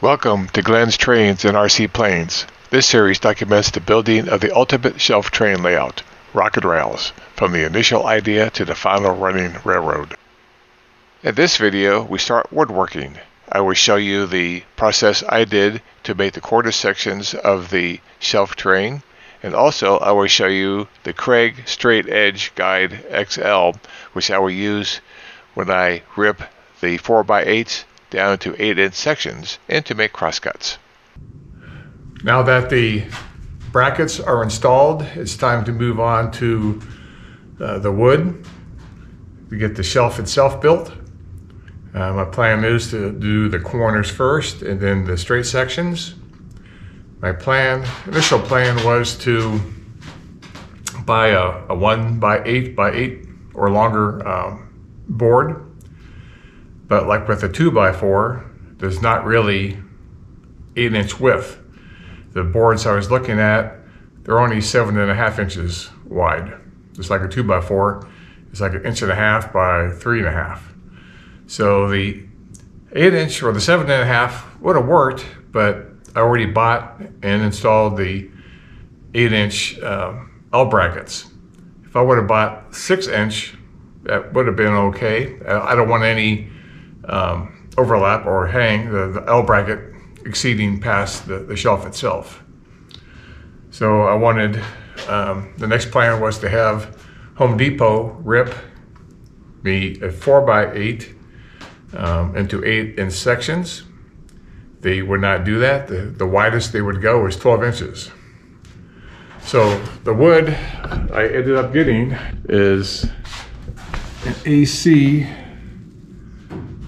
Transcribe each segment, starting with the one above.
Welcome to Glenn's Trains and RC Planes. This series documents the building of the ultimate shelf train layout, rocket rails, from the initial idea to the final running railroad. In this video, we start woodworking. I will show you the process I did to make the quarter sections of the shelf train, and also I will show you the Kreg Straight Edge Guide XL, which I will use when I rip the 4x8s down to 8-inch sections and to make crosscuts. Now that the brackets are installed, it's time to move on to the wood. We get the shelf itself built. My plan is to do the corners first and then the straight sections. My initial plan was to buy a 1x8x8 or longer board. But like with the 2x4, there's not really 8-inch width. The boards I was looking at, they're only 7.5 inches wide. Just like a 2x4, it's like 1.5 inches by 3.5. So the 8-inch or the 7.5 would have worked, but I already bought and installed the 8-inch L brackets. If I would have bought 6-inch, that would have been okay. I don't want any overlap or hang the L bracket exceeding past the shelf itself. So I wanted, the next plan was to have Home Depot rip me a 4x8 into 8-inch sections. They would not do that. The widest they would go is 12 inches. So the wood I ended up getting is an AC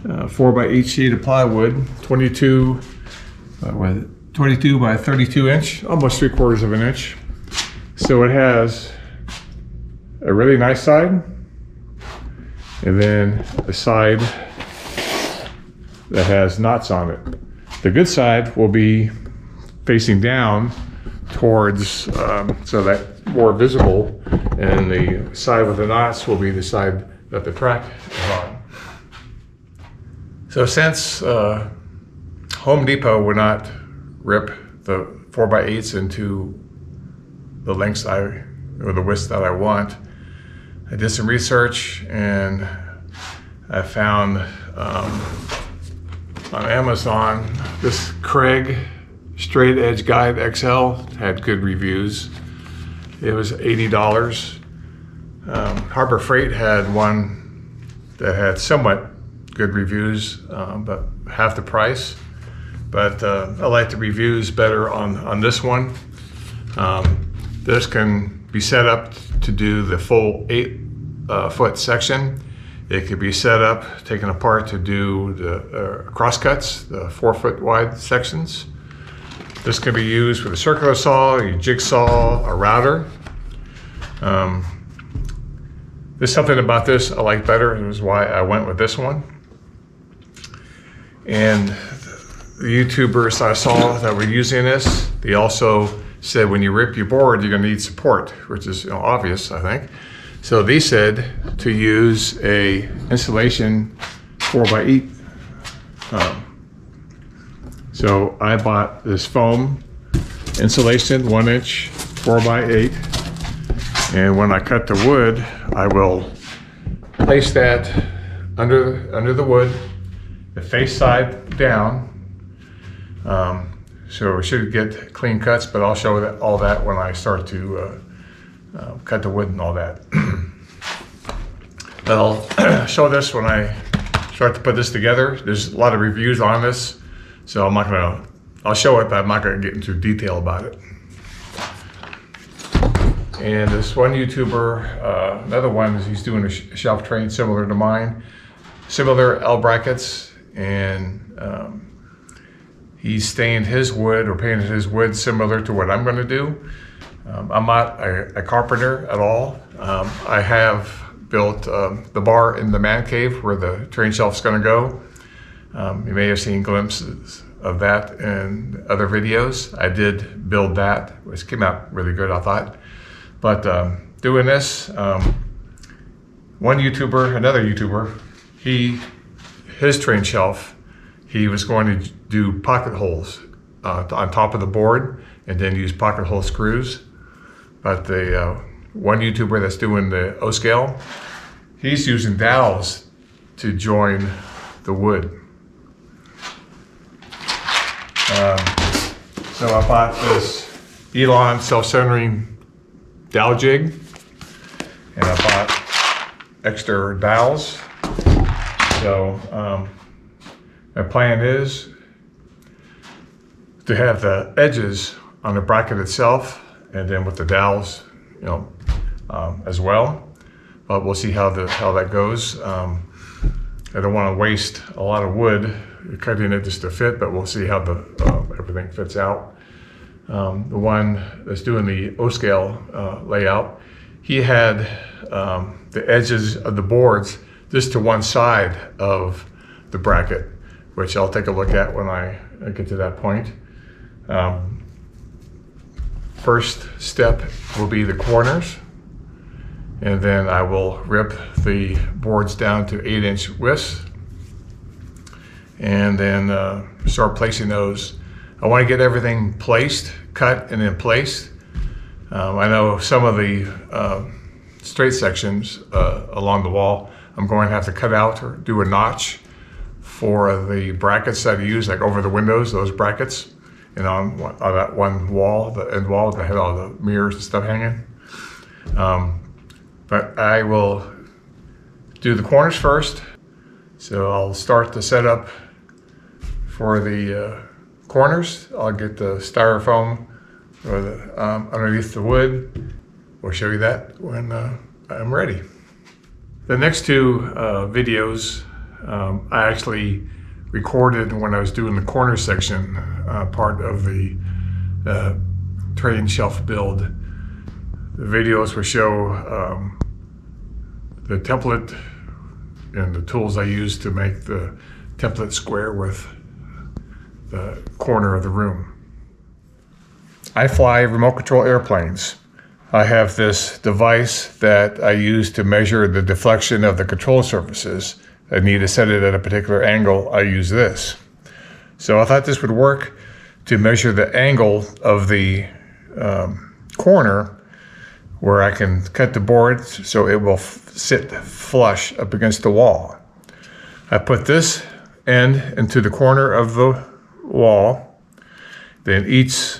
4x8 sheet of plywood, 22 by 32 inch, almost 3/4 inch. So it has a really nice side, and then a side that has knots on it. The good side will be facing down towards, so that more visible, and the side with the knots will be the side that the track is on. So since Home Depot would not rip the 4x8s into the lengths or the widths that I want, I did some research and I found on Amazon this Kreg Straight Edge Guide XL had good reviews. It was $80. Harbor Freight had one that had somewhat good reviews, but half the price. But I like the reviews better on this one. This can be set up to do the full 8-foot section. It could be set up, taken apart to do the crosscuts, the 4-foot wide sections. This can be used with a circular saw, a jigsaw, a router. There's something about this I like better. It was why I went with this one. And the YouTubers I saw that were using this, they also said when you rip your board, you're going to need support, which is obvious, I think. So they said to use a insulation 4x8. So I bought this foam insulation 1-inch 4x8, and when I cut the wood, I will place that under the wood, the face side down. So we should get clean cuts, but I'll show all that when I start to cut the wood and all that. But I'll show this when I start to put this together. There's a lot of reviews on this, so I'll show it, but I'm not gonna get into detail about it. And this one YouTuber, another one, he's doing a shelf train similar to mine, similar L brackets, and he's stained his wood or painted his wood similar to what I'm gonna do. I'm not a carpenter at all. I have built the bar in the man cave where the train shelf's gonna go. You may have seen glimpses of that in other videos. I did build that, which came out really good, I thought. But doing this, another YouTuber, his train shelf, he was going to do pocket holes on top of the board and then use pocket hole screws. But the one YouTuber that's doing the O-scale, he's using dowels to join the wood. So I bought this Elon self-centering dowel jig, and I bought extra dowels. So my plan is to have the edges on the bracket itself, and then with the dowels, as well. But we'll see how that goes. I don't want to waste a lot of wood cutting it just to fit, but we'll see how everything fits out. The one that's doing the O-scale layout, he had the edges of the boards just to one side of the bracket, which I'll take a look at when I get to that point. First step will be the corners, and then I will rip the boards down to 8-inch widths, and then start placing those. I want to get everything placed, cut and then placed. I know some of the straight sections along the wall I'm going to have to cut out or do a notch for the brackets that I use, like over the windows, those brackets, and on that one wall, the end wall that had all the mirrors and stuff hanging. But I will do the corners first. So I'll start the setup for the corners. I'll get the styrofoam or underneath the wood. We'll show you that when I'm ready. The next two videos I actually recorded when I was doing the corner section part of the train shelf build. The videos will show the template and the tools I use to make the template square with the corner of the room. I fly remote control airplanes. I have this device that I use to measure the deflection of the control surfaces. I need to set it at a particular angle. I use this. So I thought this would work to measure the angle of the corner where I can cut the board so it will sit flush up against the wall. I put this end into the corner of the wall. Then each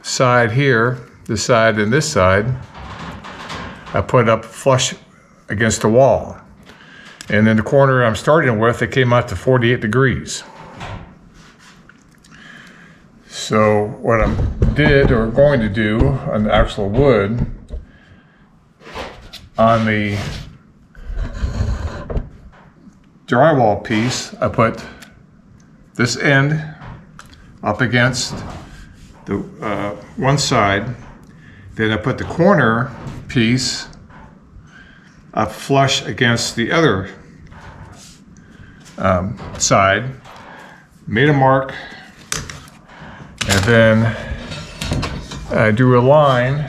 side here, this side and this side, I put up flush against the wall. And then the corner I'm starting with, it came out to 48 degrees. So what I did or going to do on the actual wood, on the drywall piece, I put this end up against the one side. Then I put the corner piece up flush against the other side, made a mark, and then I drew a line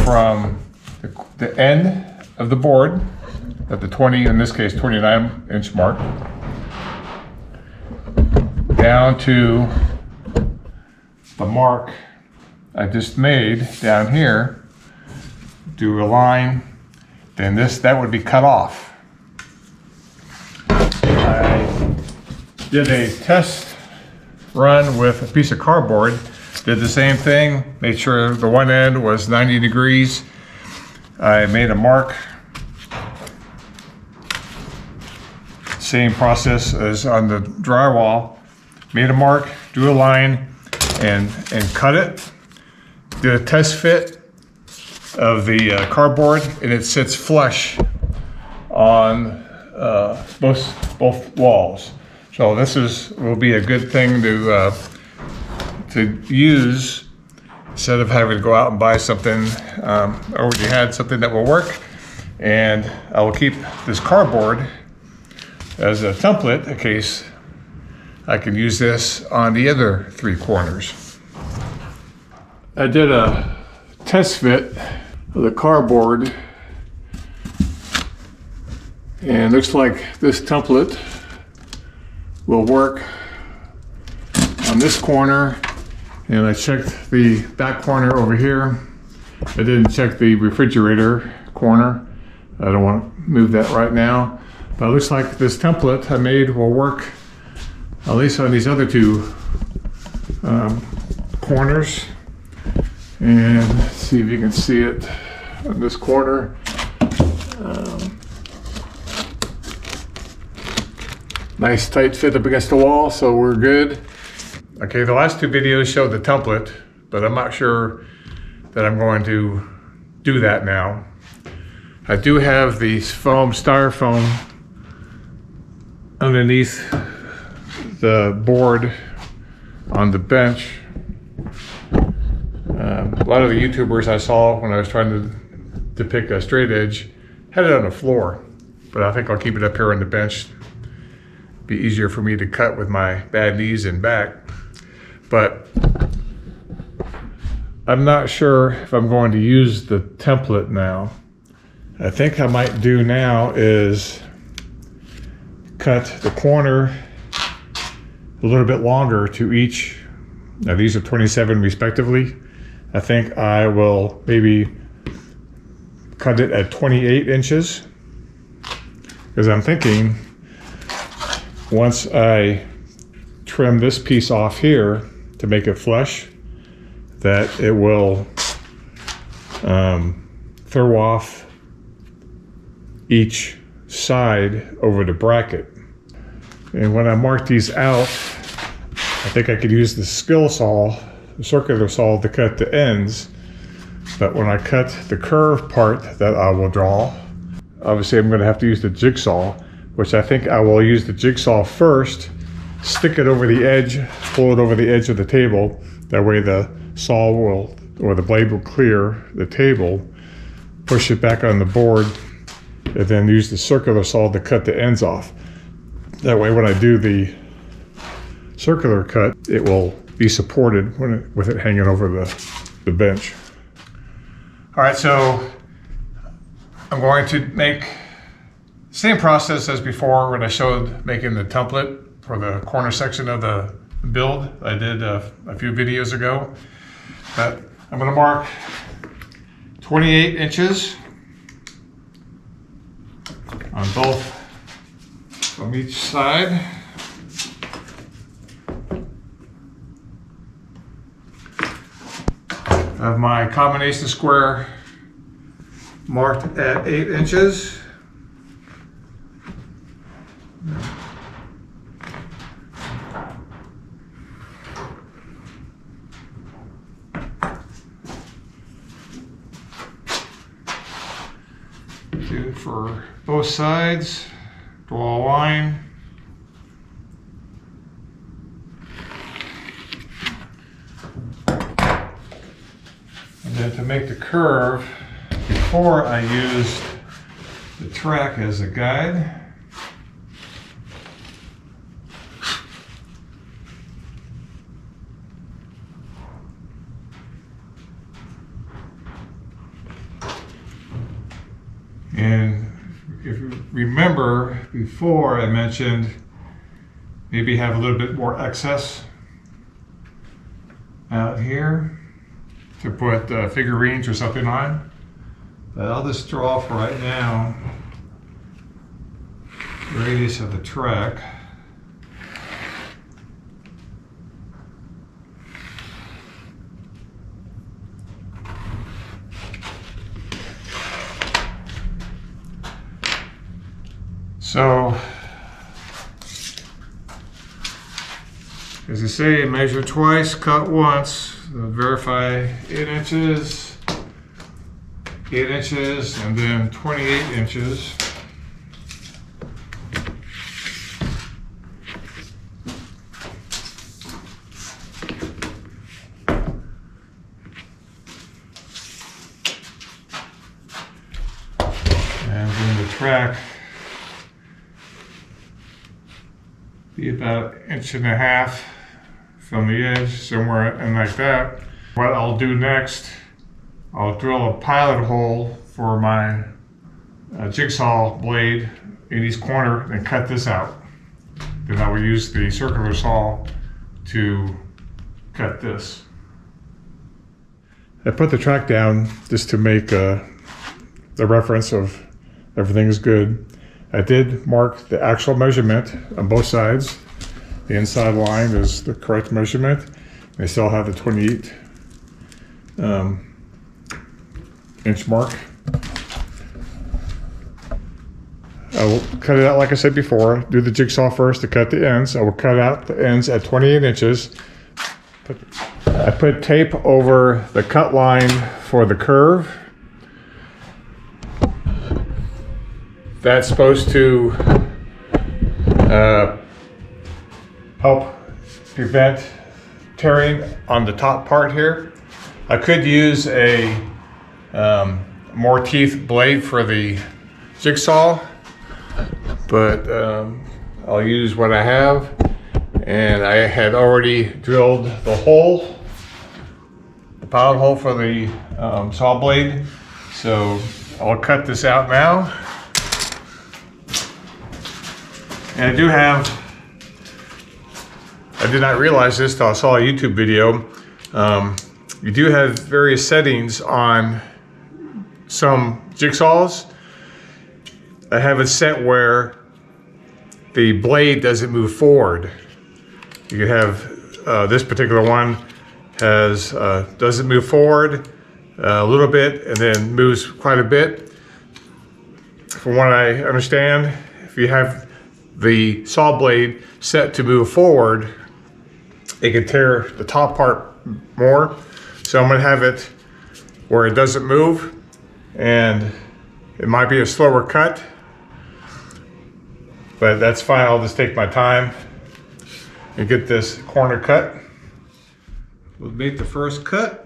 from the end of the board at the 20, in this case 29-inch mark, down to the mark I just made down here. Do a line, then that would be cut off. I did a test run with a piece of cardboard, did the same thing, made sure the one end was 90 degrees. I made a mark, same process as on the drywall, made a mark, drew a line, and cut it. Did a test fit of the cardboard, and it sits flush on both walls. So this will be a good thing to use instead of having to go out and buy something. I already had something that will work, and I will keep this cardboard as a template in case I can use this on the other three corners. I did a test fit of the cardboard, and it looks like this template will work on this corner, and I checked the back corner over here. I didn't check the refrigerator corner. I don't want to move that right now, but it looks like this template I made will work at least on these other two corners. And let's see if you can see it on this corner. Nice tight fit up against the wall, so we're good. Okay, the last two videos showed the template, but I'm not sure that I'm going to do that now. I do have the styrofoam underneath the board on the bench. A lot of the YouTubers I saw when I was trying to depict a straight edge had it on the floor, but I think I'll keep it up here on the bench. Be easier for me to cut with my bad knees and back. But I'm not sure if I'm going to use the template now. I think I might do now is cut the corner a little bit longer to each. Now these are 27 respectively. I think I will maybe cut it at 28 inches, because I'm thinking once I trim this piece off here to make it flush, that it will throw off each side over the bracket. And when I mark these out, I think I could use the skill saw, the circular saw, to cut the ends. But when I cut the curved part that I will draw, obviously I'm going to have to use the jigsaw, which I think I will use the jigsaw first, stick it over the edge, pull it over the edge of the table. That way the saw will, or the blade will clear the table, push it back on the board, and then use the circular saw to cut the ends off. That way when I do the circular cut, it will be supported with it hanging over the bench. All right, so I'm going to make the same process as before when I showed making the template for the corner section of the build I did a few videos ago. But I'm going to mark 28 inches on both from each side. I have my combination square marked at 8 inches. Do it for both sides, draw a line. And then to make the curve, before I used the track as a guide. And if you remember before, I mentioned maybe have a little bit more excess out here to put figurines or something on. But I'll just draw for right now the radius of the track. So, as I say, measure twice, cut once, verify 8 inches, 8 inches, and then 28 inches. And then the track be about 1.5 inches from the edge, somewhere in like that. What I'll do next, I'll drill a pilot hole for my jigsaw blade in each corner and cut this out. then I will use the circular saw to cut this. I put the track down just to make the reference of everything is good. I did mark the actual measurement on both sides. The inside line is the correct measurement. I still have the 28 inch mark. I will cut it out like I said before. Do the jigsaw first to cut the ends. I will cut out the ends at 28 inches. I put tape over the cut line for the curve. That's supposed to help prevent tearing on the top part here. I could use a more teeth blade for the jigsaw, but I'll use what I have. And I had already drilled the hole, the pilot hole for the saw blade. So I'll cut this out now. And I did not realize this till I saw a YouTube video. You do have various settings on some jigsaws. I have it set where the blade doesn't move forward. You could have this particular one doesn't move forward a little bit and then moves quite a bit. From what I understand, if you have the saw blade set to move forward, it can tear the top part more. So I'm going to have it where it doesn't move, and it might be a slower cut, but that's fine. I'll just take my time and get this corner cut. We'll make the first cut.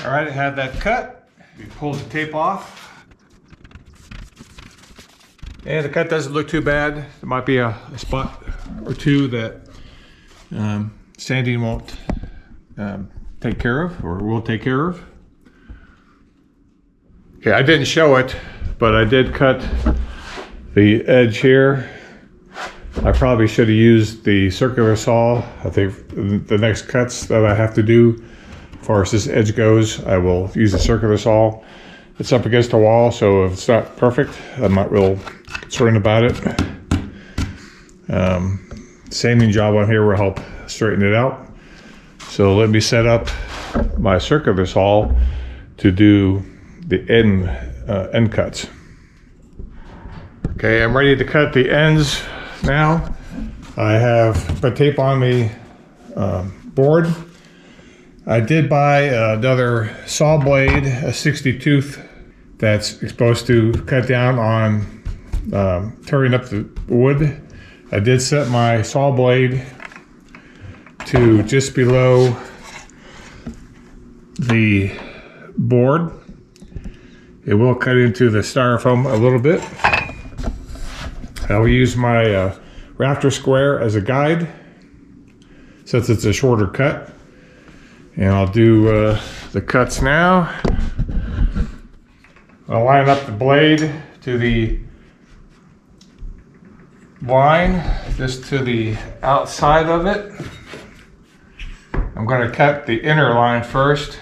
All right, I had that cut. We pulled the tape off. And the cut doesn't look too bad. There might be a spot or two that sanding won't take care of, or will take care of. Okay, I didn't show it, but I did cut the edge here. I probably should have used the circular saw. I think the next cuts that I have to do, as far as this edge goes, I will use the circular saw. It's up against the wall, so if it's not perfect, I'm not real concerned about it. Sanding job on here will help straighten it out. So let me set up my circular saw to do the end cuts. Okay, I'm ready to cut the ends now. I have put tape on the board. I did buy another saw blade, a 60 tooth, that's supposed to cut down on tearing up the wood. I did set my saw blade to just below the board. It will cut into the styrofoam a little bit. I will use my rafter square as a guide, since it's a shorter cut. And I'll do the cuts now. I'll line up the blade to the line, just to the outside of it. I'm going to cut the inner line first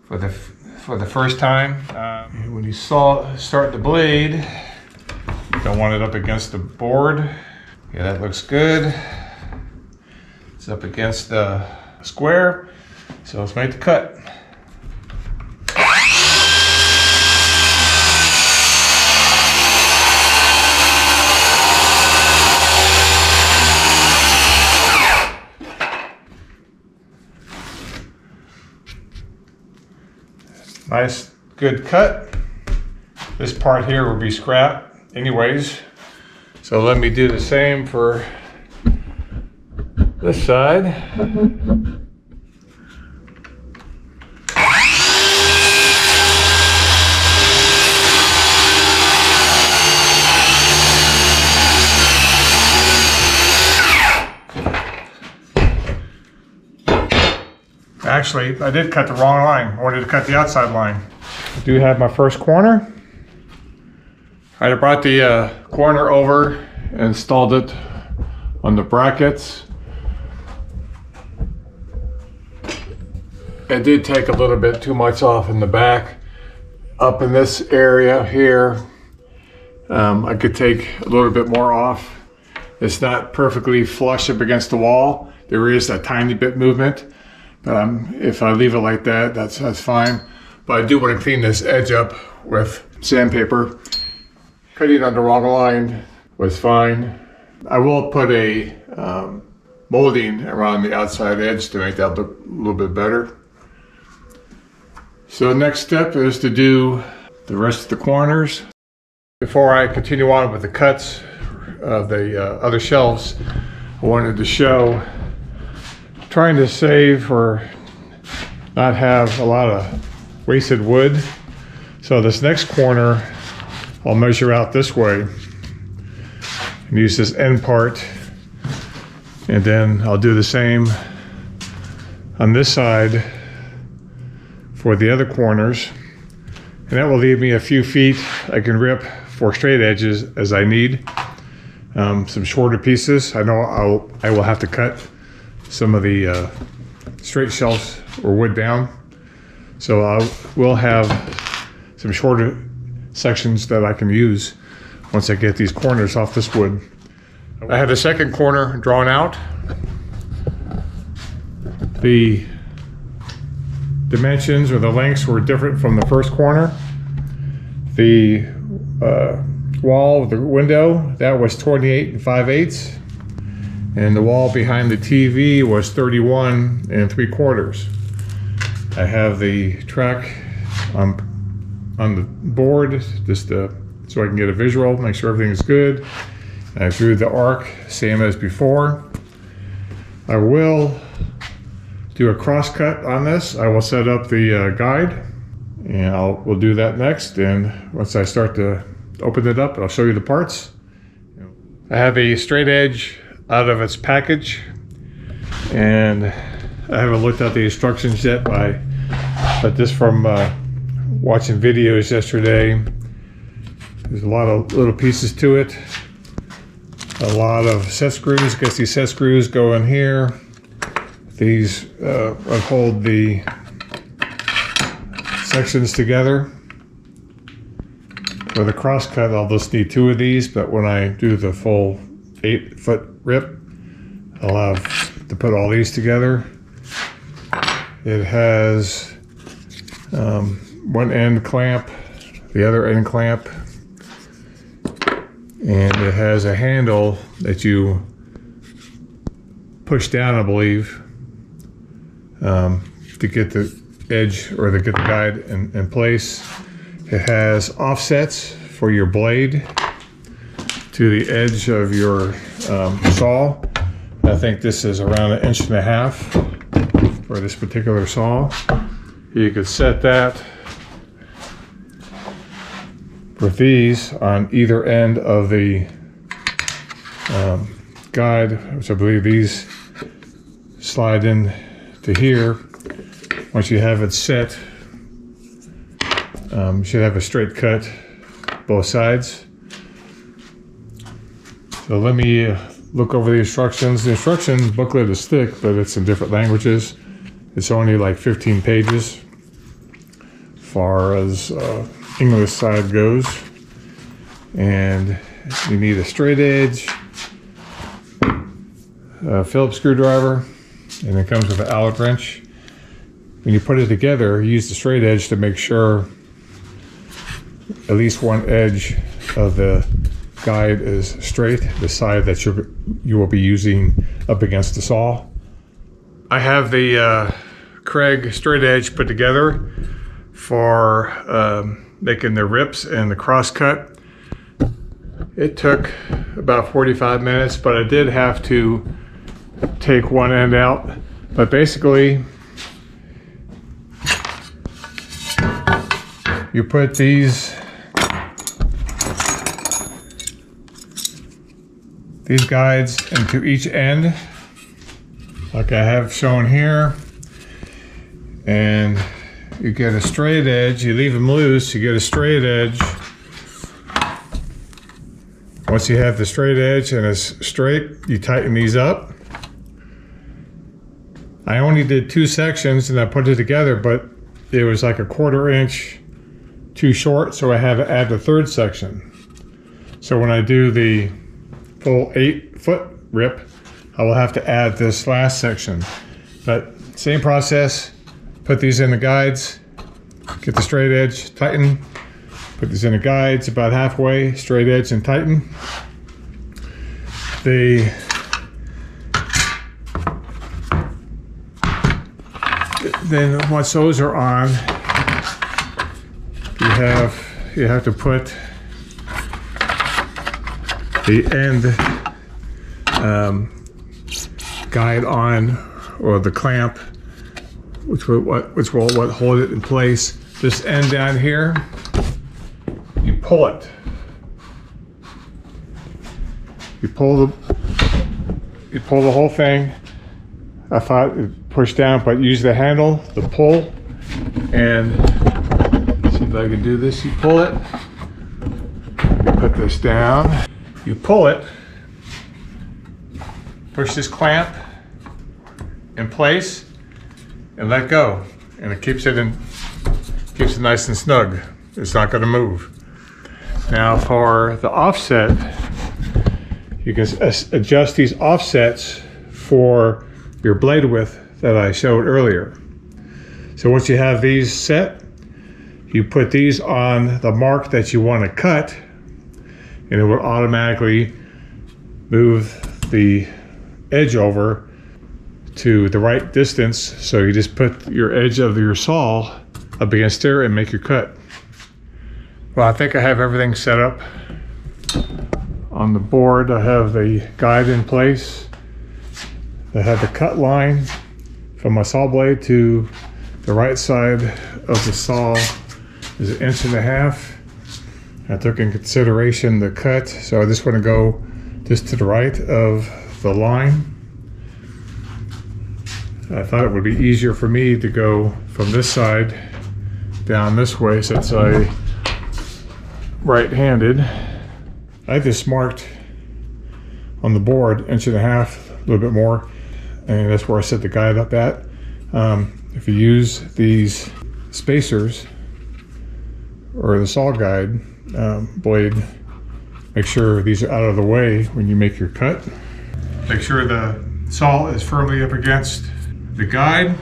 for the first time. When you start the blade, you don't want it up against the board. Yeah, that looks good. It's up against the square, so let's make the cut. Nice, good cut. This part here will be scrapped anyways, so let me do the same for this side. Actually, I did cut the wrong line. I wanted to cut the outside line. I do have my first corner. I brought the corner over and installed it on the brackets. It did take a little bit too much off in the back. Up in this area here, I could take a little bit more off. It's not perfectly flush up against the wall. There is a tiny bit movement. But if I leave it like that, that's fine. But I do want to clean this edge up with sandpaper. Cutting on the wrong line was fine. I will put a molding around the outside edge to make that look a little bit better. So the next step is to do the rest of the corners. Before I continue on with the cuts of the other shelves, I wanted to show, trying to save or not have a lot of wasted wood. So this next corner, I'll measure out this way and use this end part. And then I'll do the same on this side for the other corners. And that will leave me a few feet I can rip for straight edges as I need. Some shorter pieces. I know I will have to cut some of the straight shelves or wood down. So I will have some shorter sections that I can use once I get these corners off this wood. I had the second corner drawn out. The dimensions or the lengths were different from the first corner. The wall, the window, that was 28 5/8. And the wall behind the TV was 31 3/4. I have the track on the board just so I can get a visual, make sure everything is good. I drew the arc, same as before. I will do a cross cut on this. I will set up the guide, and we'll do that next. And once I start to open it up, I'll show you the parts. I have a straight edge out of its package, and I haven't looked at the instructions yet, but just from watching videos yesterday, there's a lot of little pieces to it, a lot of set screws. I guess these set screws go in here. These hold the sections together. For the cross cut, I'll just need 2 of these, but when I do the full 8-foot rip, I'll have to put all these together. It has one end clamp, the other end clamp, and it has a handle that you push down, I believe, to get the edge or to get the guide in place. It has offsets for your blade to the edge of your saw. I think this is around 1.5 inches for this particular saw. You could set that with these on either end of the guide, which I believe these slide in to here. Once you have it set, you should have a straight cut both sides. So let me look over the instructions. The instruction booklet is thick, but it's in different languages. It's only like 15 pages as far as English side goes. And you need a straight edge, a Phillips screwdriver, and it comes with an Allen wrench. When you put it together, use the straight edge to make sure at least one edge of the guide is straight, the side that you will be using up against the saw. I have the Kreg straight edge put together for making the rips and the cross cut. It took about 45 minutes, but I did have to take one end out, but basically you put these guides into each end like I have shown here, and you get a straight edge. You leave them loose, you get a straight edge. Once you have the straight edge and it's straight, you tighten these up. I only did 2 sections and I put it together, but it was like a 1/4 inch too short, so I had to add the 3rd section. So when I do the full 8-foot rip, I will have to add this last section. But same process, put these in the guides, get the straight edge, tighten, put these in the guides about halfway, straight edge and tighten. Then once those are on, you have to put the end guide on, or the clamp, which will hold it in place. This end down here, you pull it. You pull the whole thing. I thought it pushed down, but use the handle, the pull, and see if I can do this. You pull it, you put this down, you pull it, push this clamp in place, and let go, and it keeps it nice and snug. It's not going to move. Now for the offset, you can adjust these offsets for your blade width that I showed earlier. So once you have these set, you put these on the mark that you want to cut, and it will automatically move the edge over to the right distance. So you just put your edge of your saw up against there and make your cut. Well, I think I have everything set up. On the board, I have the guide in place. I have the cut line from my saw blade to the right side of the saw is 1.5 inches. I took in consideration the cut, so I just want to go just to the right of the line. I thought it would be easier for me to go from this side down this way since I'm right-handed. I just marked on the board 1.5 inches, a little bit more, and that's where I set the guide up at. If you use these spacers or the saw guide blade, make sure these are out of the way when you make your cut. Make sure the saw is firmly up against the guide.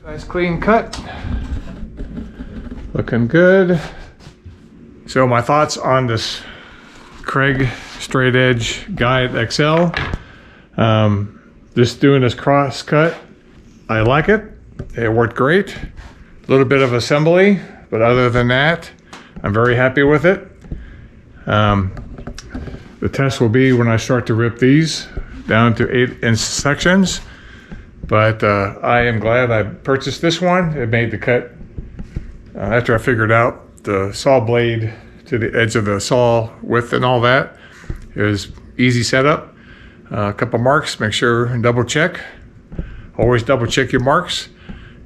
Nice clean cut. Looking good. So my thoughts on this Kreg Straight Edge Guide XL. Just doing this cross cut, I like it. It worked great. A little bit of assembly, but other than that, I'm very happy with it. The test will be when I start to rip these down to 8-inch sections. But I am glad I purchased this one. It made the cut after I figured out the saw blade to the edge of the saw width and all that. It was easy setup. A couple marks, make sure and double check. Always double check your marks,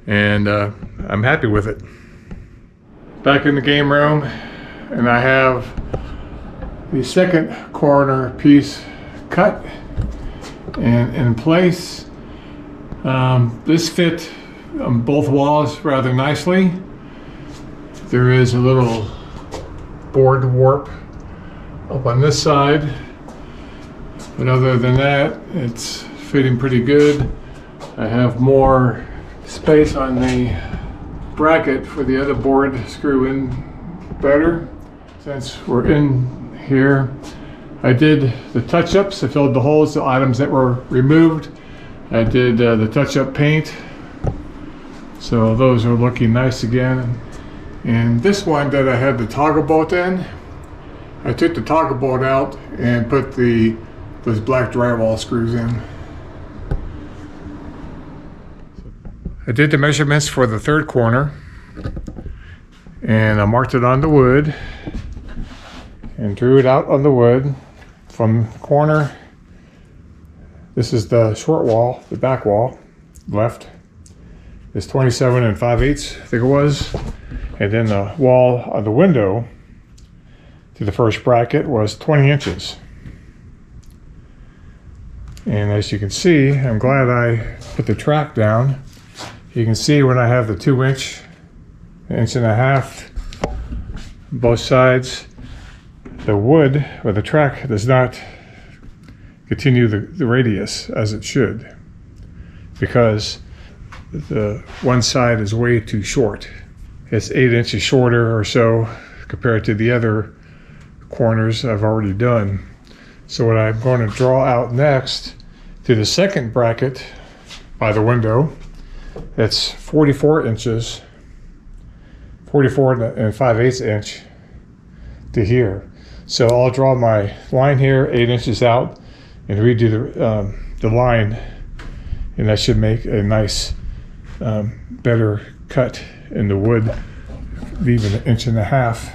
and I'm happy with it. Back in the game room, and I have the second corner piece cut and in place. This fit on both walls rather nicely. There is a little board warp up on this side, but other than that, it's fitting pretty good. I have more space on the bracket for the other board to screw in better. Since we're in here, I did the touch-ups. I filled the holes, the items that were removed. I did the touch-up paint. So those are looking nice again. And this one that I had the toggle bolt in, I took the toggle bolt out and put those black drywall screws in. I did the measurements for the third corner, and I marked it on the wood and drew it out on the wood from the corner. This is the short wall, the back wall, left. It's 27 5/8, I think it was. And then the wall of the window to the first bracket was 20 inches. And as you can see, I'm glad I put the track down. You can see when I have the 2-inch, 1.5 inches, both sides, the wood or the track does not continue the radius as it should, because the one side is way too short. It's 8 inches shorter or so compared to the other corners I've already done. So what I'm going to draw out next to the second bracket by the window, it's 44 inches, 44 5/8 inch to here. So I'll draw my line here 8 inches out and redo the line, and that should make a nice better cut in the wood, leaving 1.5 inches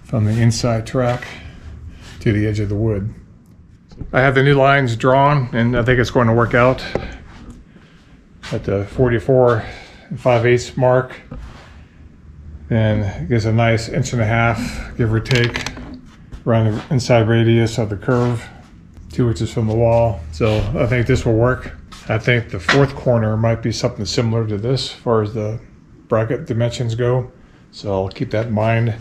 from the inside track to the edge of the wood. I have the new lines drawn, and I think it's going to work out at the 44 5/8 mark. And it gives a nice 1.5 inches, give or take, around the inside radius of the curve, 2 inches from the wall. So I think this will work. I think the fourth corner might be something similar to this as far as the bracket dimensions go. So I'll keep that in mind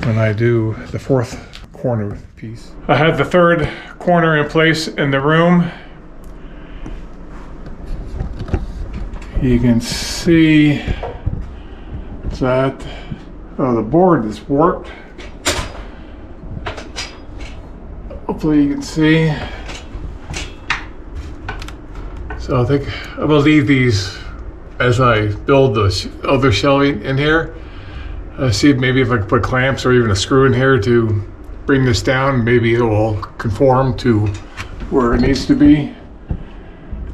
when I do the fourth corner piece. I had the third corner in place in the room. You can see that the board is warped. Hopefully you can see. So I think I'm gonna leave these as I build the other shelving in here. See if maybe if I can put clamps or even a screw in here to bring this down, maybe it will conform to where it needs to be.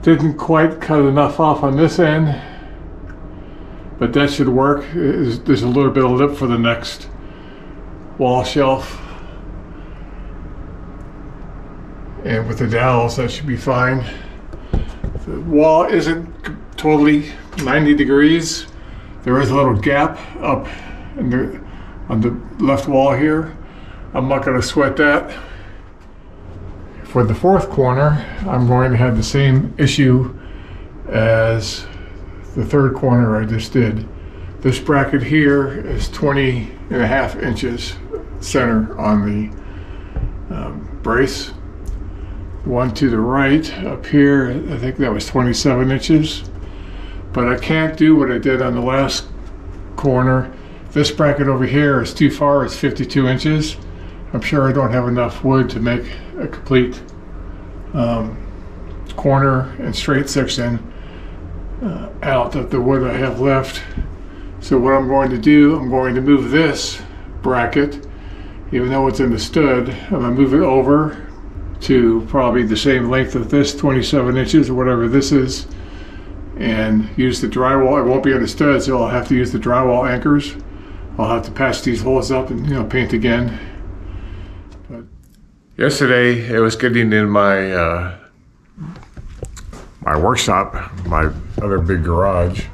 Didn't quite cut enough off on this end, but that should work. There's a little bit of lip for the next wall shelf. And with the dowels, that should be fine. The wall isn't totally 90 degrees. There is a little gap up on the left wall here. I'm not going to sweat that. For the fourth corner, I'm going to have the same issue as the third corner I just did. This bracket here is 20.5 inches center on the brace. The one to the right up here, I think that was 27 inches. But I can't do what I did on the last corner. This bracket over here is too far, it's 52 inches. I'm sure I don't have enough wood to make a complete corner and straight section out of the wood I have left. So what I'm going to do, I'm going to move this bracket, even though it's in the stud, I'm going to move it over to probably the same length of this, 27 inches or whatever this is, and use the drywall. It won't be on the stud, so I'll have to use the drywall anchors. I'll have to patch these holes up and paint again. But yesterday, I was getting in my my workshop, my other big garage.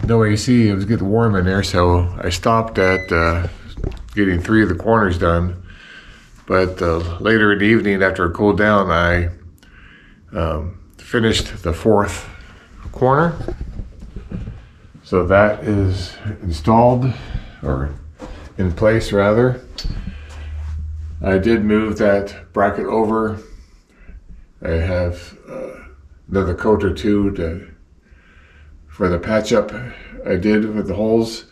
No AC, it was getting warm in there, so I stopped at getting 3 of the corners done. But later in the evening, after it cooled down, I finished the fourth corner. So that is installed, or in place rather. I did move that bracket over. I have another coat or two for the patch up I did with the holes.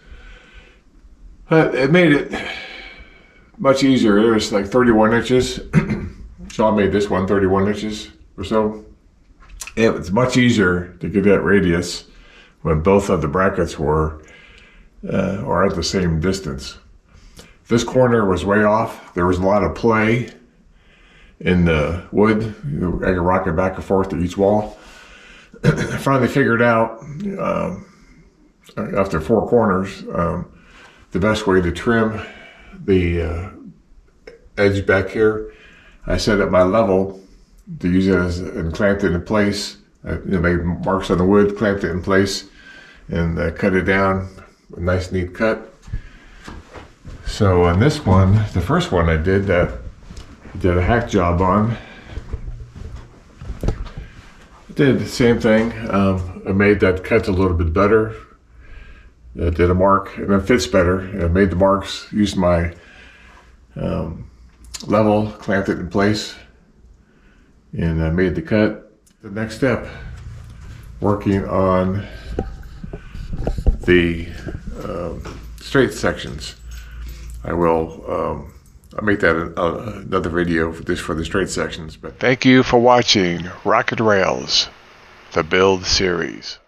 But it made it much easier. It was like 31 inches So I made this one 31 inches or so. It's much easier to get that radius when both of the brackets are at the same distance. This corner was way off. There was a lot of play in the wood. I could rock it back and forth to each wall. I finally figured out, after 4 corners, the best way to trim the edge back here. I set up my level to use it and clamped it in place. I made marks on the wood, clamped it in place, and cut it down. A nice, neat cut. So on this one, the first one I did a hack job on. Did the same thing. I made that cut a little bit better. I did a mark, and it fits better. I made the marks, used my level, clamped it in place, and I made the cut. The next step, working on the straight sections. I'll make that another video for the straight sections. But thank you for watching Rocket Rails, the build series.